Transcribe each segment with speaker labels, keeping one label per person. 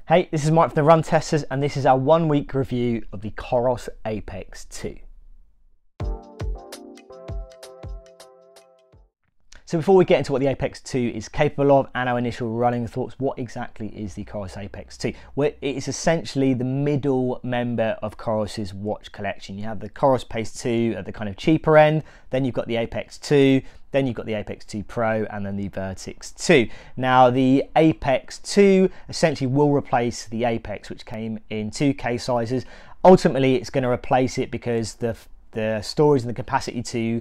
Speaker 1: Hey, this is Mike from the Run Testers, and this is our 1 week review of the Coros Apex 2. So before we get into what the Apex 2 is capable of and our initial running thoughts, what exactly is the Coros Apex 2? Well, it is essentially the middle member of Coros's watch collection. You have the Coros Pace 2 at the kind of cheaper end, then you've got the Apex 2, then you've got the Apex 2 Pro, and then the Vertix 2. Now the Apex 2 essentially will replace the Apex, which came in 2 case sizes. Ultimately it's going to replace it because the storage and the capacity to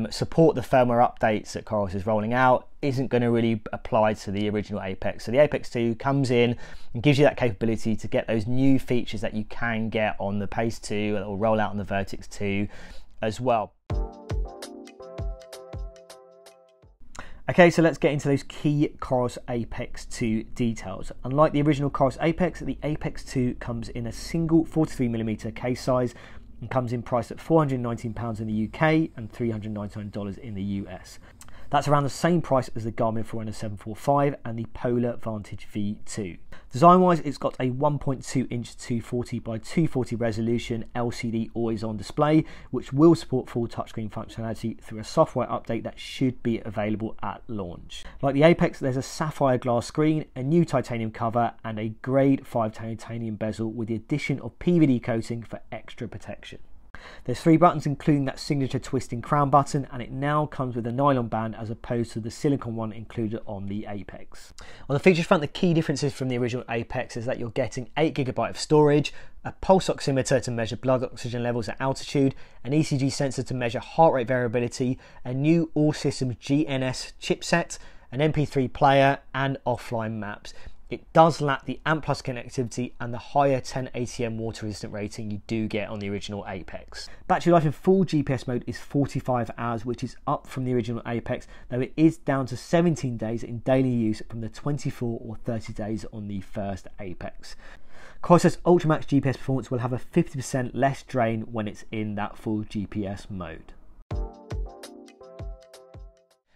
Speaker 1: support the firmware updates that Coros is rolling out isn't going to really apply to the original Apex. So the Apex 2 comes in and gives you that capability to get those new features that you can get on the Pace 2 that will roll out on the Vertix 2 as well. Okay, so let's get into those key Coros Apex 2 details. Unlike the original Coros Apex, the Apex 2 comes in a single 43mm case size and comes in priced at £419 in the UK and $399 in the US. That's around the same price as the Garmin Forerunner 745 and the Polar Vantage V2. Design-wise, it's got a 1.2-inch 240 by 240 resolution LCD always-on display, which will support full touchscreen functionality through a software update that should be available at launch. Like the Apex, there's a sapphire glass screen, a new titanium cover, and a grade 5 titanium bezel with the addition of PVD coating for extra protection. There's 3 buttons, including that signature twisting crown button, and it now comes with a nylon band as opposed to the silicone one included on the Apex. On the features front, the key differences from the original Apex is that you're getting 8GB of storage, a pulse oximeter to measure blood oxygen levels at altitude, an ECG sensor to measure heart rate variability, a new all-systems GNS chipset, an MP3 player, and offline maps. It does lack the ANT+ connectivity and the higher 10 ATM water resistant rating you do get on the original Apex. Battery life in full GPS mode is 45 hours, which is up from the original Apex, though it is down to 17 days in daily use from the 24 or 30 days on the first Apex. Coros's Ultramax GPS performance will have a 50% less drain when it's in that full GPS mode.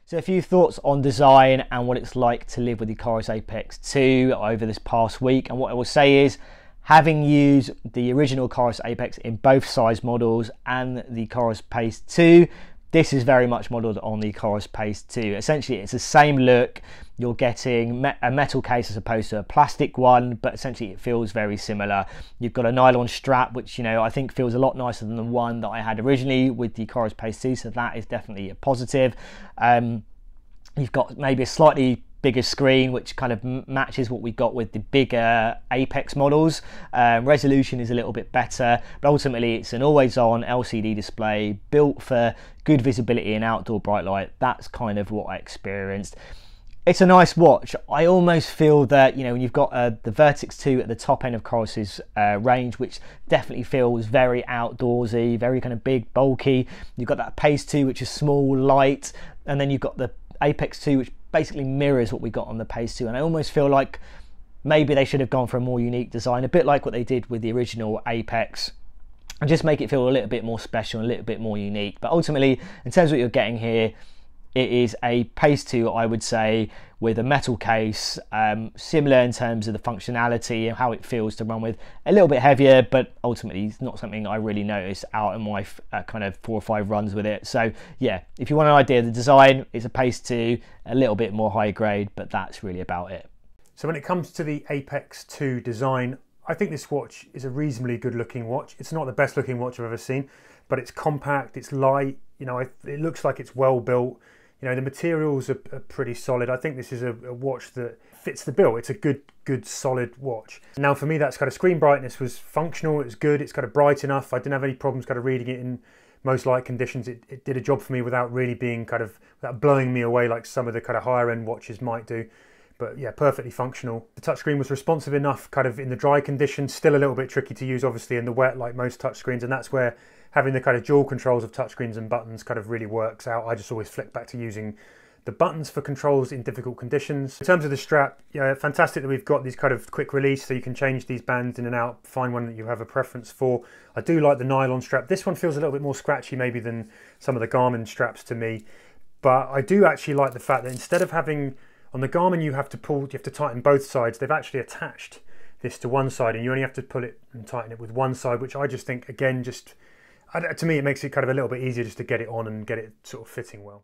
Speaker 1: So a few thoughts on design and what it's like to live with the Coros Apex 2 over this past week. And what I will say is, having used the original Coros Apex in both size models and the Coros Pace 2, this is very much modelled on the Coros Pace 2. Essentially, it's the same look. You're getting a metal case as opposed to a plastic one, but essentially it feels very similar. You've got a nylon strap, which, you know, I think feels a lot nicer than the one that I had originally with the Coros Pace 2, so that is definitely a positive. You've got maybe a slightly bigger screen, which kind of matches what we got with the bigger Apex models. Resolution is a little bit better, but ultimately it's an always-on LCD display built for good visibility and outdoor bright light. That's kind of what I experienced. It's a nice watch. I almost feel that, you know, when you've got the Vertix 2 at the top end of Coros's range, which definitely feels very outdoorsy, very kind of big, bulky. You've got that Pace 2, which is small, light, and then you've got the Apex 2, which basically mirrors what we got on the Pace 2, and I almost feel like maybe they should have gone for a more unique design, a bit like what they did with the original Apex, and just make it feel a little bit more special, a little bit more unique. But ultimately, in terms of what you're getting here, it is a Pace 2, I would say, with a metal case, similar in terms of the functionality and how it feels to run with. A little bit heavier, but ultimately it's not something I really noticed out in my kind of 4 or 5 runs with it. So yeah, if you want an idea of the design, it's a Pace 2, a little bit more high grade, but that's really about it.
Speaker 2: So when it comes to the Apex 2 design, I think this watch is a reasonably good looking watch. It's not the best looking watch I've ever seen, but it's compact, it's light, you know, it looks like it's well built. You know, the materials are pretty solid. I think this is a watch that fits the bill. It's a good solid watch. Now for me, that's kind of screen brightness was functional. It was good. It's kind of bright enough. I didn't have any problems kind of reading it in most light conditions. It did a job for me without really being without blowing me away like some of the kind of higher end watches might do. But yeah, perfectly functional. The touchscreen was responsive enough kind of in the dry conditions, still a little bit tricky to use obviously in the wet like most touchscreens, and that's where having the kind of dual controls of touchscreens and buttons kind of really works out. I just always flick back to using the buttons for controls in difficult conditions. In terms of the strap, yeah, fantastic that we've got these kind of quick release so you can change these bands in and out, find one that you have a preference for. I do like the nylon strap. This one feels a little bit more scratchy maybe than some of the Garmin straps to me, but I do actually like the fact that instead of having On the Garmin, you have to tighten both sides. They've actually attached this to one side, and you only have to pull it and tighten it with one side, which I just think, again, to me, it makes it kind of a little bit easier just to get it on and get it sort of fitting well.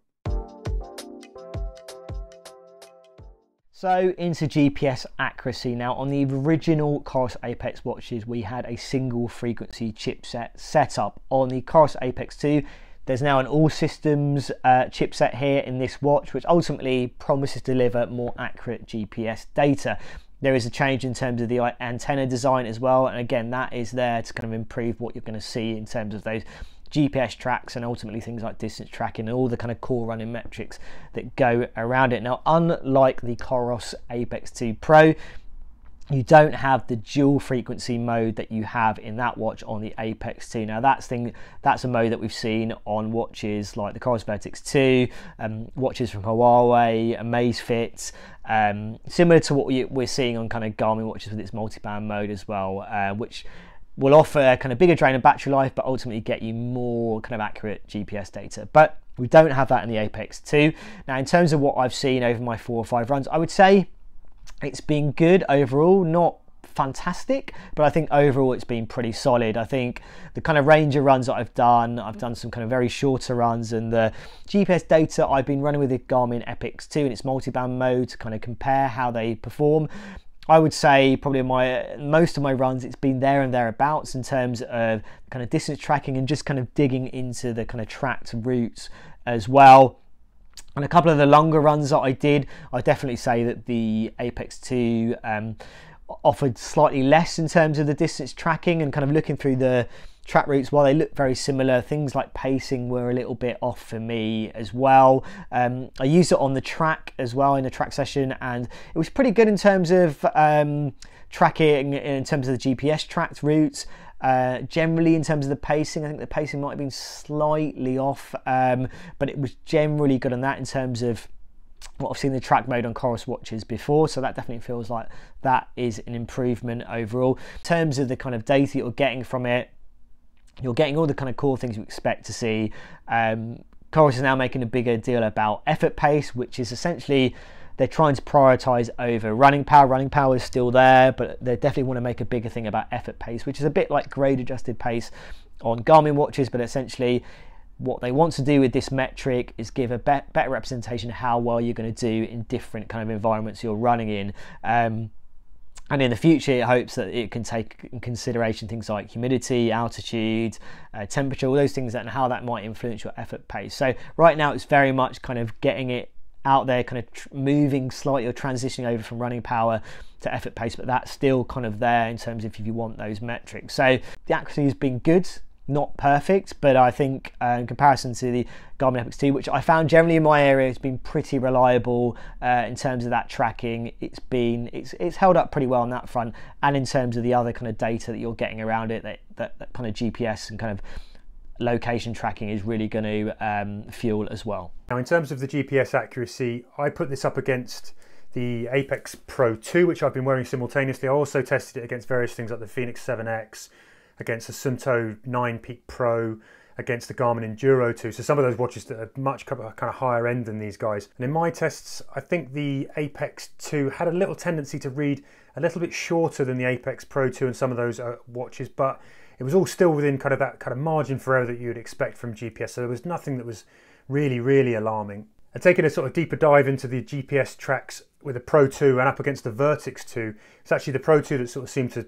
Speaker 1: So into GPS accuracy. Now, on the original Coros Apex watches, we had a single frequency chipset set up. On the Coros Apex 2, there's now an all systems chipset here in this watch, which ultimately promises to deliver more accurate GPS data. There is a change in terms of the antenna design as well, and again, that is there to kind of improve what you're going to see in terms of those GPS tracks and ultimately things like distance tracking and all the kind of core running metrics that go around it. Now, unlike the Coros Apex 2 Pro, you don't have the dual frequency mode that you have in that watch on the Apex 2. Now that's a mode that we've seen on watches like the Coros Vertix 2, watches from Huawei, Amazfit, similar to what we're seeing on kind of Garmin watches with its multi-band mode as well, which will offer kind of bigger drain of battery life, but ultimately get you more kind of accurate GPS data. But we don't have that in the Apex 2. Now, in terms of what I've seen over my 4 or 5 runs, I would say it's been good overall, not fantastic, but I think overall it's been pretty solid. I think the kind of range of runs that I've done some kind of very shorter runs, and the GPS data I've been running with the Garmin Epix 2 in its multi-band mode to kind of compare how they perform. I would say probably most of my runs, it's been there and thereabouts in terms of kind of distance tracking and just kind of digging into the kind of tracked routes as well. And a couple of the longer runs that I did, I definitely say that the Apex 2 offered slightly less in terms of the distance tracking and kind of looking through the track routes. While they look very similar, things like pacing were a little bit off for me as well. I used it on the track as well in a track session, and it was pretty good in terms of tracking, in terms of the GPS tracked routes. Generally, in terms of the pacing, I think the pacing might have been slightly off, but it was generally good on that in terms of what I've seen the track mode on Coros watches before, so that definitely feels like that is an improvement overall. In terms of the kind of data you're getting from it, you're getting all the kind of cool things you expect to see. Coros is now making a bigger deal about effort pace, which is essentially they're trying to prioritize over running power. Running power is still there, but they definitely want to make a bigger thing about effort pace, which is a bit like grade adjusted pace on Garmin watches, but essentially what they want to do with this metric is give a better representation of how well you're going to do in different kind of environments you're running in. And in the future, it hopes that it can take in consideration things like humidity, altitude, temperature, all those things, and how that might influence your effort pace. So right now, it's very much kind of getting it out there, kind of moving slightly or transitioning over from running power to effort pace, but that's still kind of there in terms of if you want those metrics. So the accuracy has been good. Not perfect, but I think in comparison to the Garmin Epix 2, which I found generally in my area has been pretty reliable in terms of that tracking, it's held up pretty well on that front, and in terms of the other kind of data that you're getting around it, that kind of GPS and kind of location tracking is really going to fuel as well.
Speaker 2: Now, in terms of the GPS accuracy, I put this up against the Apex Pro 2, which I've been wearing simultaneously. I also tested it against various things like the Phoenix 7X, against the Sunto 9 Peak Pro, against the Garmin Enduro 2. So some of those watches that are much kind of higher end than these guys. And in my tests, I think the Apex 2 had a little tendency to read a little bit shorter than the Apex Pro 2 and some of those watches, but it was all still within kind of that kind of margin for error that you would expect from GPS. So there was nothing that was really, really alarming. And taking a sort of deeper dive into the GPS tracks with the Pro 2 and up against the Vertix 2, it's actually the Pro 2 that sort of seemed to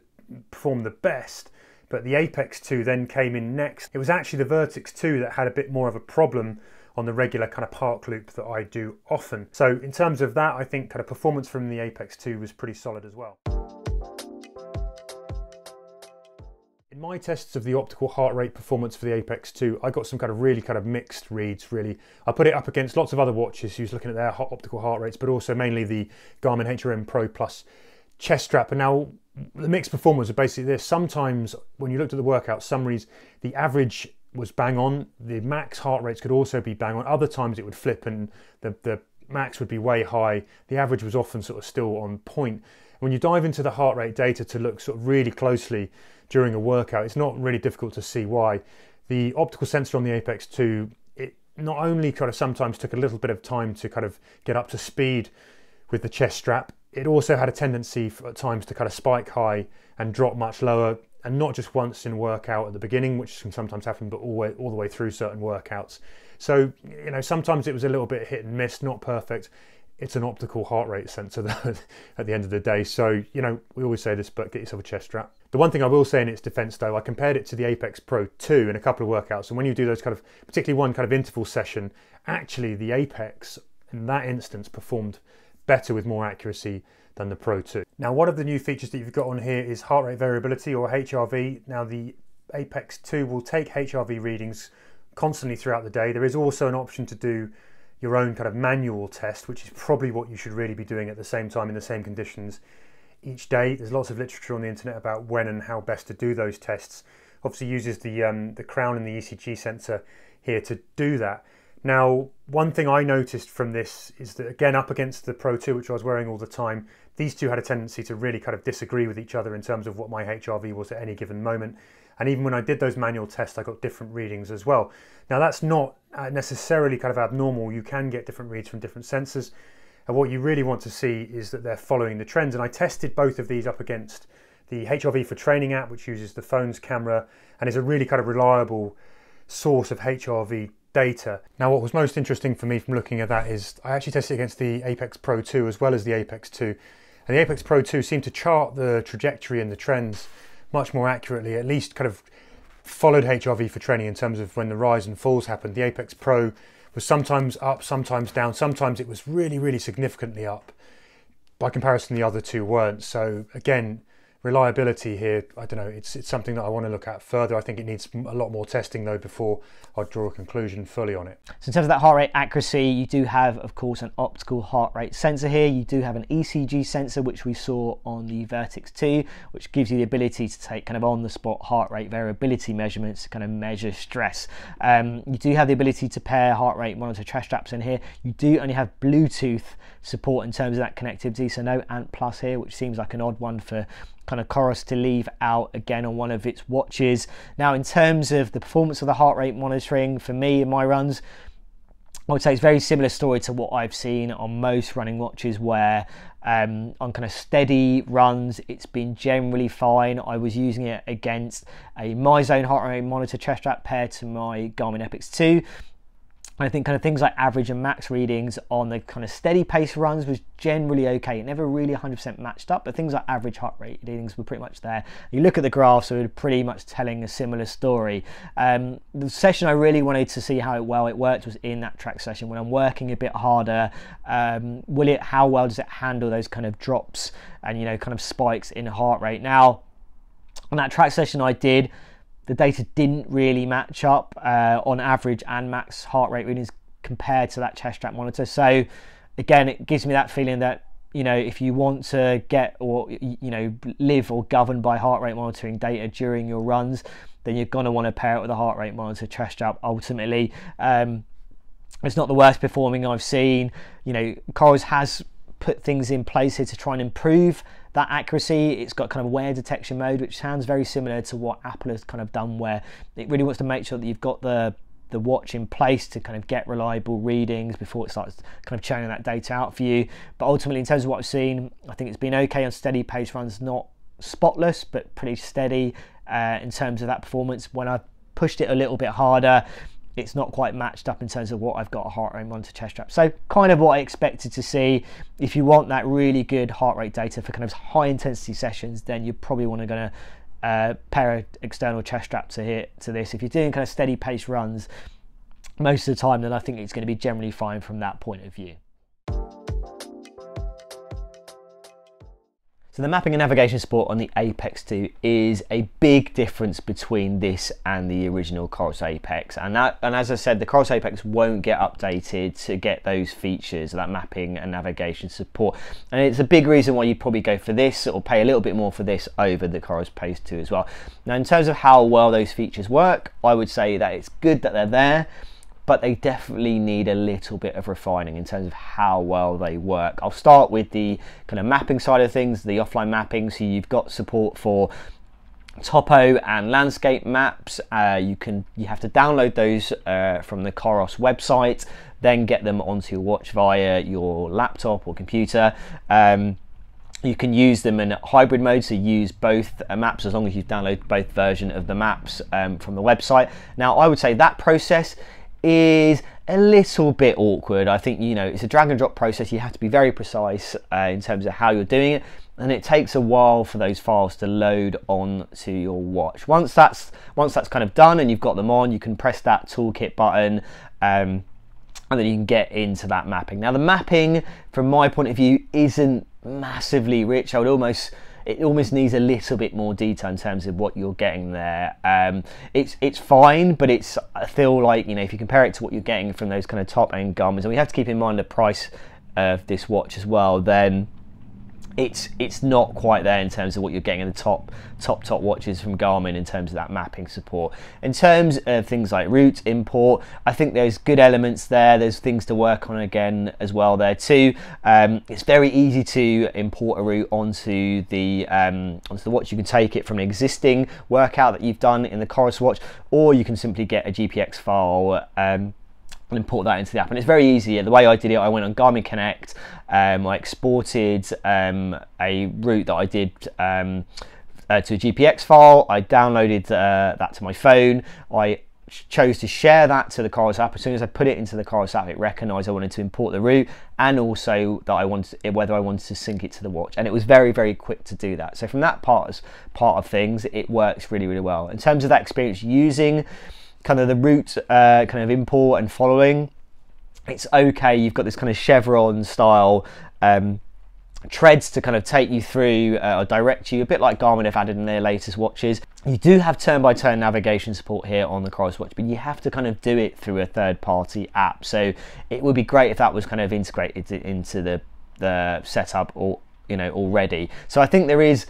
Speaker 2: perform the best. But the Apex 2 then came in next. It was actually the Vertix 2 that had a bit more of a problem on the regular kind of park loop that I do often. So in terms of that, I think kind of performance from the Apex 2 was pretty solid as well. In my tests of the optical heart rate performance for the Apex 2, I got some kind of really kind of mixed reads, really. I put it up against lots of other watches who's looking at their optical heart rates, but also mainly the Garmin HRM Pro Plus chest strap. And now the mixed performance are basically this. Sometimes when you looked at the workout summaries, the average was bang on. The max heart rates could also be bang on. Other times it would flip and the max would be way high. The average was often sort of still on point. When you dive into the heart rate data to look sort of really closely during a workout, it's not really difficult to see why. The optical sensor on the Apex 2, it not only kind of sometimes took a little bit of time to kind of get up to speed with the chest strap. It also had a tendency at times to kind of spike high and drop much lower, and not just once in a workout at the beginning, which can sometimes happen, but all the way through certain workouts. So, you know, sometimes it was a little bit hit and miss, not perfect. It's an optical heart rate sensor at the end of the day. So, you know, we always say this, but get yourself a chest strap. The one thing I will say in its defense though, I compared it to the Apex Pro 2 in a couple of workouts. And when you do those kind of, particularly one kind of interval session, actually the Apex in that instance performed better with more accuracy than the Pro 2. Now, one of the new features that you've got on here is heart rate variability, or HRV. Now, the Apex 2 will take HRV readings constantly throughout the day. There is also an option to do your own kind of manual test, which is probably what you should really be doing at the same time in the same conditions each day. There's lots of literature on the internet about when and how best to do those tests. Obviously uses the crown and the ECG sensor here to do that. Now, one thing I noticed from this is that, again, up against the Pro 2, which I was wearing all the time, these two had a tendency to really kind of disagree with each other in terms of what my HRV was at any given moment. And even when I did those manual tests, I got different readings as well. Now, that's not necessarily kind of abnormal. You can get different reads from different sensors. And what you really want to see is that they're following the trends. And I tested both of these up against the HRV for Training app, which uses the phone's camera and is a really kind of reliable source of HRV data. Now, what was most interesting for me from looking at that is I actually tested it against the Apex Pro 2 as well as the Apex 2. And the Apex Pro 2 seemed to chart the trajectory and the trends much more accurately, at least kind of followed HRV for Training in terms of when the rise and falls happened. The Apex Pro was sometimes up, sometimes down, sometimes it was really, really significantly up. By comparison, the other two weren't. So again, reliability here, I don't know, it's something that I want to look at further. I think it needs a lot more testing though before I draw a conclusion fully on it.
Speaker 1: So in terms of that heart rate accuracy, you do have, of course, an optical heart rate sensor here. You do have an ECG sensor, which we saw on the Vertix 2, which gives you the ability to take kind of on-the-spot heart rate variability measurements to kind of measure stress. You do have the ability to pair heart rate monitor chest straps in here. You do only have Bluetooth support in terms of that connectivity, so no ANT Plus here, which seems like an odd one for kind of Coros to leave out again on one of its watches. Now, in terms of the performance of the heart rate monitoring, for me in my runs, I would say it's a very similar story to what I've seen on most running watches, where on kind of steady runs it's been generally fine. I was using it against a MyZone heart rate monitor chest strap paired to my Garmin Epix 2. I think kind of things like average and max readings on the kind of steady pace runs was generally okay. It never really 100% matched up, but things like average heart rate readings were pretty much there. You look at the graphs, so they're pretty much telling a similar story. The session I really wanted to see how well it worked was in that track session when I'm working a bit harder. How well does it handle those kind of drops and, you know, kind of spikes in heart rate? Now, on that track session I did, the data didn't really match up on average and max heart rate readings compared to that chest strap monitor. So again, it gives me that feeling that, you know, if you want to get, or, you know, live or govern by heart rate monitoring data during your runs, then you're going to want to pair it with a heart rate monitor chest strap ultimately. It's not the worst performing I've seen. You know, Coros has put things in place here to try and improve that accuracy. It's got kind of wear detection mode, which sounds very similar to what Apple has kind of done, where it really wants to make sure that you've got the watch in place to kind of get reliable readings before it starts kind of churning that data out for you. But ultimately, in terms of what I've seen, I think it's been okay on steady pace runs, not spotless, but pretty steady in terms of that performance. When I pushed it a little bit harder, it's not quite matched up in terms of what I've got a heart rate monitor chest strap. So kind of what I expected to see. If you want that really good heart rate data for kind of high intensity sessions, then you probably want to pair an external chest strap to this. If you're doing kind of steady pace runs most of the time, then I think it's going to be generally fine from that point of view. So the mapping and navigation support on the Apex 2 is a big difference between this and the original Coros Apex. And as I said, the Coros Apex won't get updated to get those features, that mapping and navigation support. And it's a big reason why you'd probably go for this or pay a little bit more for this over the Coros Pace 2 as well. Now, in terms of how well those features work, I would say that it's good that they're there, but they definitely need a little bit of refining in terms of how well they work. I'll start with the kind of mapping side of things, the offline mapping. So you've got support for topo and landscape maps. You have to download those from the Coros website, then get them onto your watch via your laptop or computer. You can use them in hybrid mode, so use both maps as long as you've downloaded both versions of the maps from the website. Now, I would say that process is a little bit awkward. I think, you know, it's a drag and drop process. You have to be very precise in terms of how you're doing it, and it takes a while for those files to load onto your watch. Once that's kind of done and you've got them on, you can press that toolkit button, and then you can get into that mapping. Now, the mapping, from my point of view, isn't massively rich. It almost needs a little bit more detail in terms of what you're getting there. It's fine, but I feel like, you know, if you compare it to what you're getting from those kind of top end Garmins, and we have to keep in mind the price of this watch as well, then it's not quite there in terms of what you're getting in the top watches from Garmin in terms of that mapping support. In terms of things like route import, I think there's good elements there. There's things to work on again as well there too. It's very easy to import a route onto the watch. You can take it from an existing workout that you've done in the Coros watch, or you can simply get a GPX file and import that into the app, and it's very easy. The way I did it, I went on Garmin Connect, I exported a route that I did to a GPX file. I downloaded that to my phone. I chose to share that to the Coros app. As soon as I put it into the Coros app, it recognised I wanted to import the route, and also that whether I wanted to sync it to the watch, and it was very, very quick to do that. So from that part of things, it works really, really well. In terms of that experience using kind of the route kind of import and following, it's okay. You've got this kind of chevron style treads to kind of take you through or direct you, a bit like Garmin have added in their latest watches. You do have turn-by-turn navigation support here on the Coros watch, but you have to kind of do it through a third-party app. So it would be great if that was kind of integrated into the setup, or, you know, already. So I think there is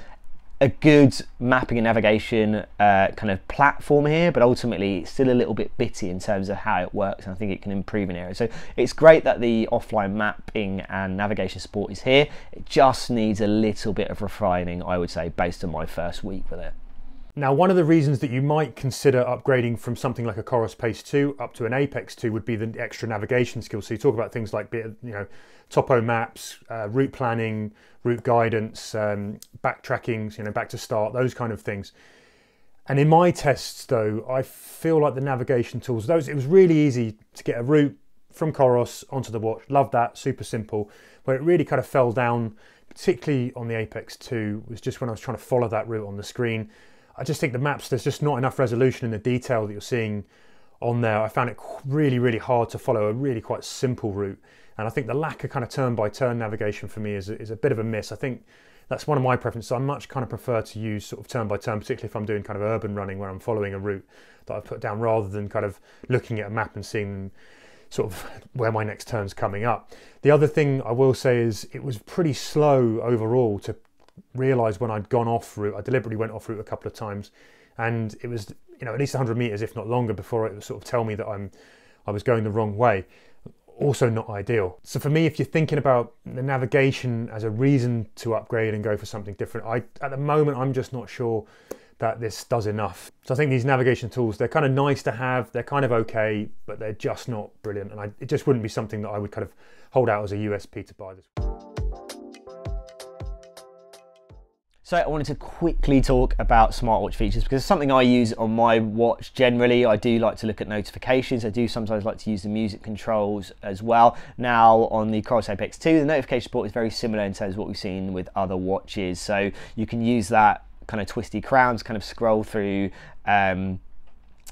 Speaker 1: a good mapping and navigation kind of platform here, but ultimately it's still a little bit bitty in terms of how it works, and I think it can improve in areas. So it's great that the offline mapping and navigation support is here. It just needs a little bit of refining, I would say, based on my first week with it.
Speaker 2: Now, one of the reasons that you might consider upgrading from something like a Coros Pace 2 up to an Apex 2 would be the extra navigation skills. So you talk about things like, you know, topo maps, route planning, route guidance, backtracking, you know, back to start, those kind of things. And in my tests, though, I feel like the navigation tools, it was really easy to get a route from Coros onto the watch. Love that, super simple. Where it really kind of fell down, particularly on the Apex 2, was just when I was trying to follow that route on the screen. I just think the maps, there's just not enough resolution in the detail that you're seeing on there. I found it really, really hard to follow a really quite simple route. And I think the lack of kind of turn-by-turn navigation for me is a bit of a miss. I think that's one of my preferences. I much kind of prefer to use sort of turn-by-turn, particularly if I'm doing kind of urban running where I'm following a route that I've put down, rather than kind of looking at a map and seeing sort of where my next turn's coming up. The other thing I will say is it was pretty slow overall to realise when I'd gone off route. I deliberately went off route a couple of times, and it was, you know, at least 100 meters, if not longer, before it would sort of tell me that I was going the wrong way. Also not ideal. So for me, if you're thinking about the navigation as a reason to upgrade and go for something different, at the moment, I'm just not sure that this does enough. So I think these navigation tools, they're kind of nice to have, they're kind of okay, but they're just not brilliant. And it just wouldn't be something that I would kind of hold out as a USP to buy this.
Speaker 1: So I wanted to quickly talk about smartwatch features, because it's something I use on my watch generally. I do like to look at notifications. I do sometimes like to use the music controls as well. Now on the Coros Apex 2, the notification support is very similar in terms of what we've seen with other watches. So you can use that kind of twisty crown to kind of scroll through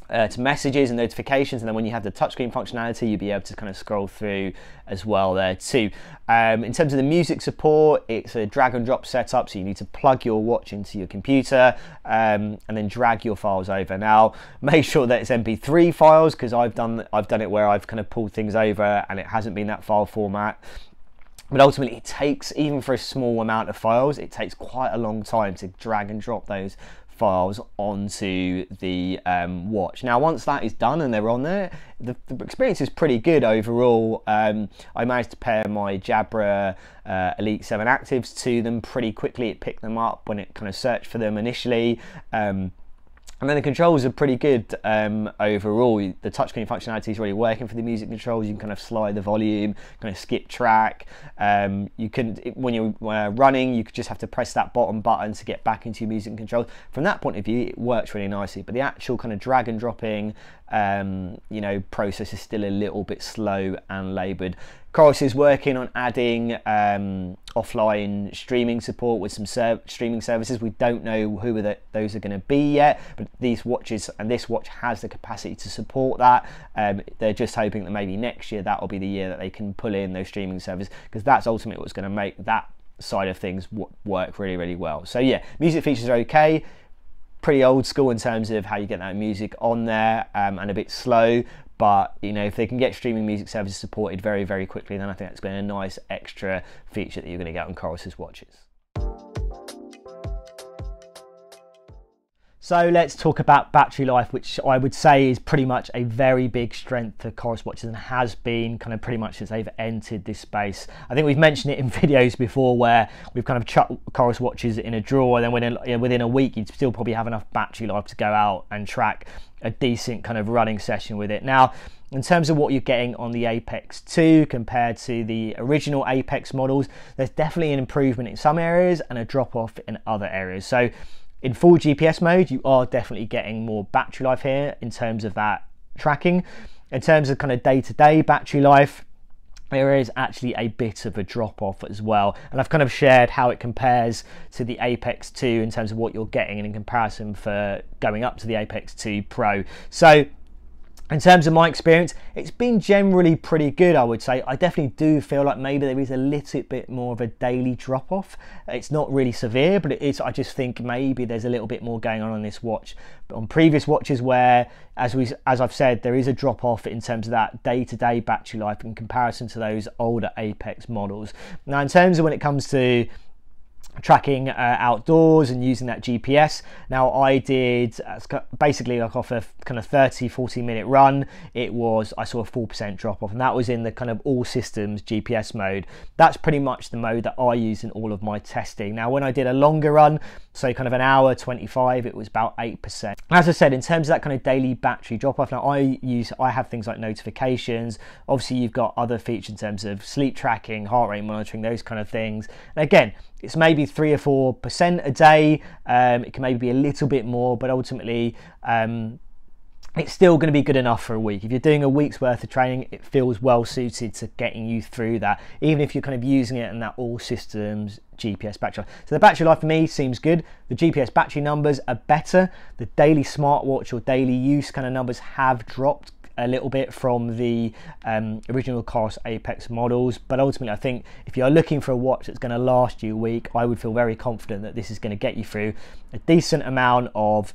Speaker 1: to messages and notifications, and then when you have the touchscreen functionality, you'll be able to kind of scroll through as well there too. In terms of the music support, it's a drag and drop setup, so you need to plug your watch into your computer and then drag your files over. Now make sure that it's MP3 files, because I've done it where I've kind of pulled things over and it hasn't been that file format. But ultimately, it takes, even for a small amount of files, it takes quite a long time to drag and drop those files onto the watch. Now once that is done and they're on there, the experience is pretty good overall. I managed to pair my Jabra Elite 7 Actives to them pretty quickly. It picked them up when it kind of searched for them initially. And then the controls are pretty good overall. The touchscreen functionality is really working for the music controls. You can kind of slide the volume, kind of skip track. You can, when you're running, you could just have to press that bottom button to get back into your music controls. From that point of view, it works really nicely. But the actual kind of drag and dropping, you know, process is still a little bit slow and laboured. Coros is working on adding offline streaming support with some streaming services. We don't know who those are going to be yet, but these watches and this watch has the capacity to support that. They're just hoping that maybe next year that will be the year that they can pull in those streaming services, because that's ultimately what's going to make that side of things work really, really well. So yeah, music features are okay. Pretty old school in terms of how you get that music on there, and a bit slow. But you know, if they can get streaming music services supported very, very quickly, then I think that's been a nice extra feature that you're going to get on Coros's watches. So let's talk about battery life, which I would say is pretty much a very big strength for Coros watches and has been kind of pretty much since they've entered this space. I think we've mentioned it in videos before where we've kind of chucked Coros watches in a drawer, and then within a week you'd still probably have enough battery life to go out and track a decent kind of running session with it. Now, in terms of what you're getting on the Apex 2 compared to the original Apex models, there's definitely an improvement in some areas and a drop off in other areas. So in full GPS mode, you are definitely getting more battery life here in terms of that tracking. In terms of kind of day-to-day battery life, there is actually a bit of a drop off as well, and I've kind of shared how it compares to the Apex 2 in terms of what you're getting and in comparison for going up to the Apex 2 Pro. So in terms of my experience, it's been generally pretty good, I would say. I definitely do feel like maybe there is a little bit more of a daily drop off. It's not really severe, but it is. I just think maybe there's a little bit more going on this watch. But on previous watches where, as I've said, there is a drop off in terms of that day-to-day battery life in comparison to those older Apex models. Now, in terms of when it comes to tracking outdoors and using that GPS, now I did basically like off a kind of 30-40 minute run, I saw a 4% drop off, and that was in the kind of all systems GPS mode. That's pretty much the mode that I use in all of my testing. Now when I did a longer run, so kind of an hour 25, it was about 8%. As I said, in terms of that kind of daily battery drop off, now I have things like notifications. Obviously you've got other features in terms of sleep tracking, heart rate monitoring, those kind of things. And again, it's maybe 3 or 4% a day. It can maybe be a little bit more, but ultimately it's still going to be good enough for a week. If you're doing a week's worth of training, it feels well suited to getting you through that, even if you're kind of using it in that all systems GPS battery life. So the battery life for me seems good. The GPS battery numbers are better. The daily smartwatch or daily use kind of numbers have dropped a little bit from the original Coros Apex models, but ultimately I think if you're looking for a watch that's going to last you a week, I would feel very confident that this is going to get you through a decent amount of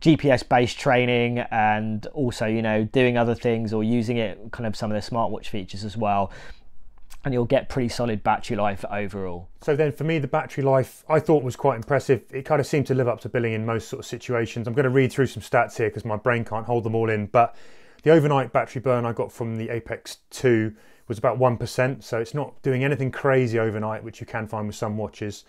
Speaker 1: GPS based training, and also, you know, doing other things or using it kind of some of the smartwatch features as well, and you'll get pretty solid battery life overall.
Speaker 2: So then for me, the battery life I thought was quite impressive. It kind of seemed to live up to billing in most sort of situations. I'm going to read through some stats here because my brain can't hold them all in, but the overnight battery burn I got from the Apex 2 was about 1%, so it's not doing anything crazy overnight, which you can find with some watches.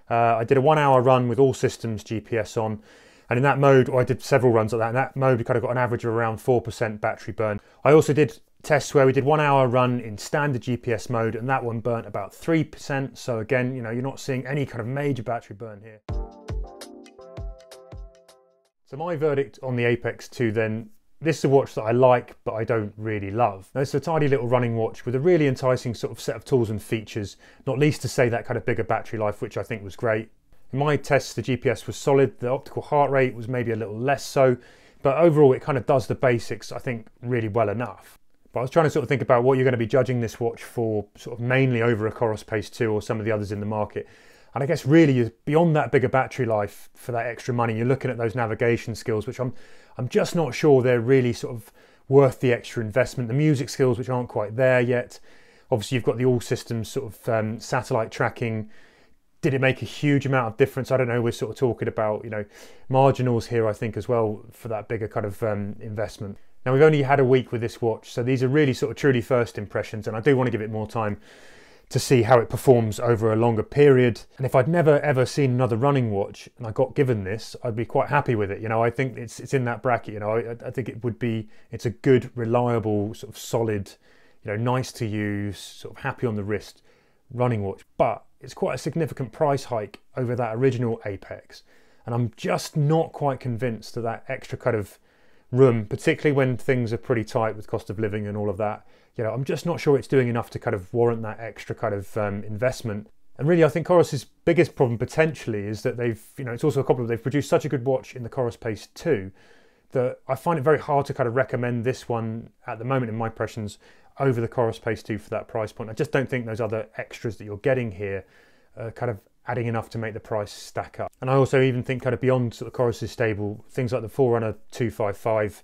Speaker 2: I did a 1 hour run with all systems GPS on, and in that mode, I did several runs like that. In that mode, we kind of got an average of around 4% battery burn. I also did tests where we did 1 hour run in standard GPS mode, and that one burnt about 3%. So again, you know, you're not seeing any kind of major battery burn here. So my verdict on the Apex 2 then, this is a watch that I like, but I don't really love. Now, it's a tidy little running watch with a really enticing sort of set of tools and features, not least to say that kind of bigger battery life, which I think was great. In my tests, the GPS was solid. The optical heart rate was maybe a little less so, but overall it kind of does the basics, I think, really well enough. But I was trying to sort of think about what you're going to be judging this watch for, sort of mainly over a Coros Pace 2 or some of the others in the market. And I guess really beyond that bigger battery life for that extra money, you're looking at those navigation skills, which I'm just not sure they're really sort of worth the extra investment. The music skills, which aren't quite there yet. Obviously, you've got the all systems sort of satellite tracking. Did it make a huge amount of difference? I don't know. We're sort of talking about, you know, marginals here, I think, as well for that bigger kind of investment. Now, we've only had a week with this watch, so these are really sort of truly first impressions, and I do want to give it more time to see how it performs over a longer period. And if I'd never ever seen another running watch and I got given this, I'd be quite happy with it. You know, I think it's in that bracket. You know, I think it's a good, reliable, sort of solid, you know, nice to use, sort of happy on the wrist running watch. But it's quite a significant price hike over that original Apex. And I'm just not quite convinced that extra kind of room, particularly when things are pretty tight with cost of living and all of that, you know, I'm just not sure it's doing enough to kind of warrant that extra kind of investment. And really, I think Coros's biggest problem potentially is that it's also a compliment, they've produced such a good watch in the Coros Pace 2 that I find it very hard to kind of recommend this one at the moment, in my impressions, over the Coros Pace 2 for that price point. I just don't think those other extras that you're getting here are kind of adding enough to make the price stack up. And I also even think kind of beyond sort of Coros's stable, things like the Forerunner 255,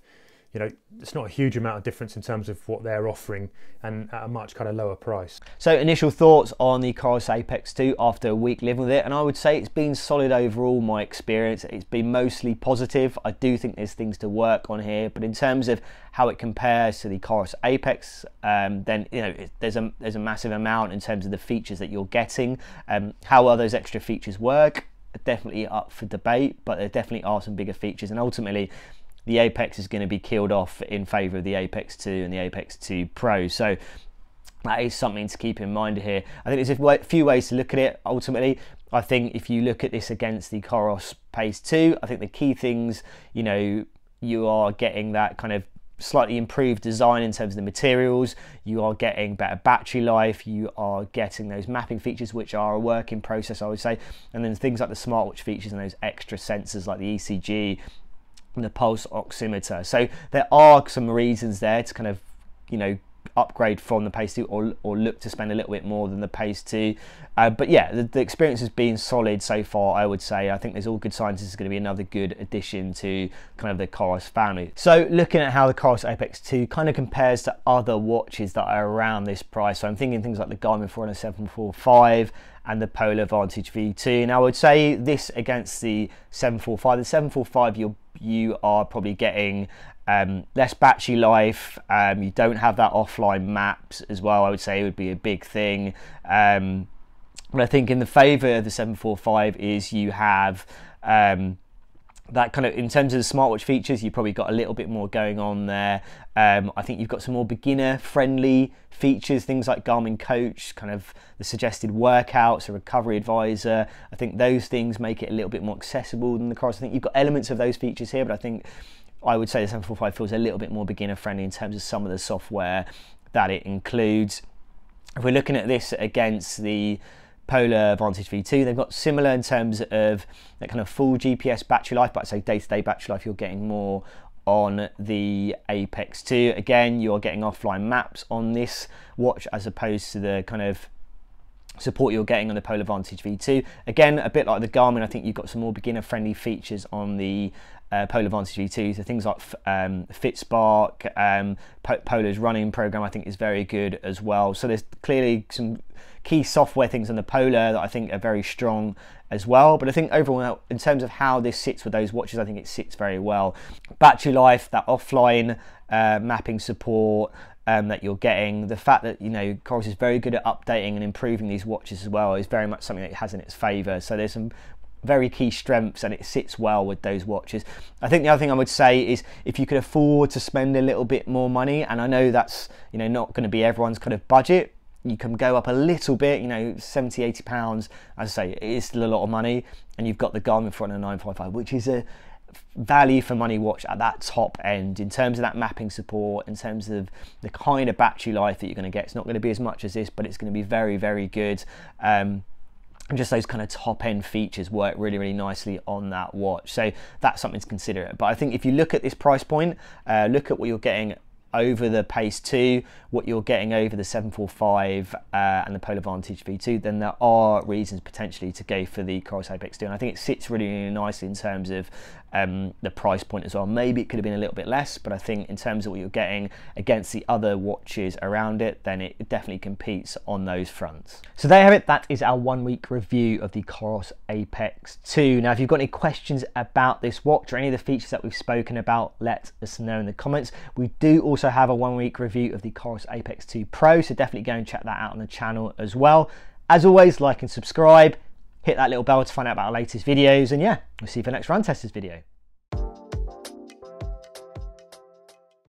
Speaker 2: you know, it's not a huge amount of difference in terms of what they're offering and at a much kind of lower price.
Speaker 1: So initial thoughts on the Coros Apex 2 after a week living with it, and I would say it's been solid overall, my experience. It's been mostly positive. I do think there's things to work on here, but in terms of how it compares to the Coros Apex, then, you know, there's a massive amount in terms of the features that you're getting. How well those extra features work, definitely up for debate, but there definitely are some bigger features, and ultimately the Apex is going to be killed off in favour of the Apex 2 and the Apex 2 Pro. So that is something to keep in mind here. I think there's a few ways to look at it. Ultimately, I think if you look at this against the Coros Pace 2, I think the key things, you know, you are getting that kind of slightly improved design in terms of the materials, you are getting better battery life, you are getting those mapping features, which are a work in process, I would say, and then things like the smartwatch features and those extra sensors like the ECG and the pulse oximeter. So there are some reasons there to kind of, you know, upgrade from the Pace 2 or look to spend a little bit more than the Pace 2. But yeah, the experience has been solid so far, I would say. I think there's all good signs this is going to be another good addition to kind of the Coros family. So looking at how the Coros Apex 2 kind of compares to other watches that are around this price. So I'm thinking things like the Garmin Forerunner 745 and the Polar Vantage V2. And I would say this against the 745. The 745, you are probably getting less battery life. You don't have that offline maps as well. I would say it would be a big thing. But I think in the favour of the 745 is you have that kind of, in terms of the smartwatch features, you've probably got a little bit more going on there. I think you've got some more beginner friendly features, things like Garmin Coach, kind of the suggested workouts, a recovery advisor. I think those things make it a little bit more accessible than the Coros. I think you've got elements of those features here, but I would say the 745 feels a little bit more beginner friendly in terms of some of the software that it includes. If we're looking at this against the Polar Vantage V2, they've got similar in terms of that kind of full GPS battery life, but I'd say day-to-day battery life you're getting more on the Apex 2. Again, you're getting offline maps on this watch as opposed to the kind of support you're getting on the Polar Vantage V2. Again, a bit like the Garmin, I think you've got some more beginner-friendly features on the Polar Vantage V2. So things like FitSpark, Polar's running program I think is very good as well. So there's clearly some key software things on the Polar that I think are very strong as well. But I think overall, in terms of how this sits with those watches, I think it sits very well. Battery life, that offline mapping support that you're getting, the fact that, you know, Coros is very good at updating and improving these watches as well is very much something that it has in its favour. So there's some very key strengths and it sits well with those watches. I think the other thing I would say is if you could afford to spend a little bit more money, and I know that's, you know, not going to be everyone's kind of budget, you can go up a little bit, you know, 70, 80 pounds. As I say, it is still a lot of money, and you've got the Garmin Forerunner 955, which is a value for money watch at that top end in terms of that mapping support, in terms of the kind of battery life that you're going to get. It's not going to be as much as this, but it's going to be very, very good. And just those kind of top end features work really, really nicely on that watch. So that's something to consider. But I think if you look at this price point, look at what you're getting over the Pace 2, what you're getting over the 745 and the Polar Vantage V2, then there are reasons potentially to go for the Coros Apex 2. And I think it sits really, really nicely in terms of the price point as well. Maybe it could have been a little bit less, but I think in terms of what you're getting against the other watches around it, then it definitely competes on those fronts. So there you have it. That is our 1 week review of the Coros Apex 2. Now, if you've got any questions about this watch or any of the features that we've spoken about, let us know in the comments. We do also have a 1 week review of the Coros Apex 2 Pro, so definitely go and check that out on the channel as well. As always, like and subscribe. Hit that little bell to find out about our latest videos, and yeah, we'll see you for the next Run Testers video.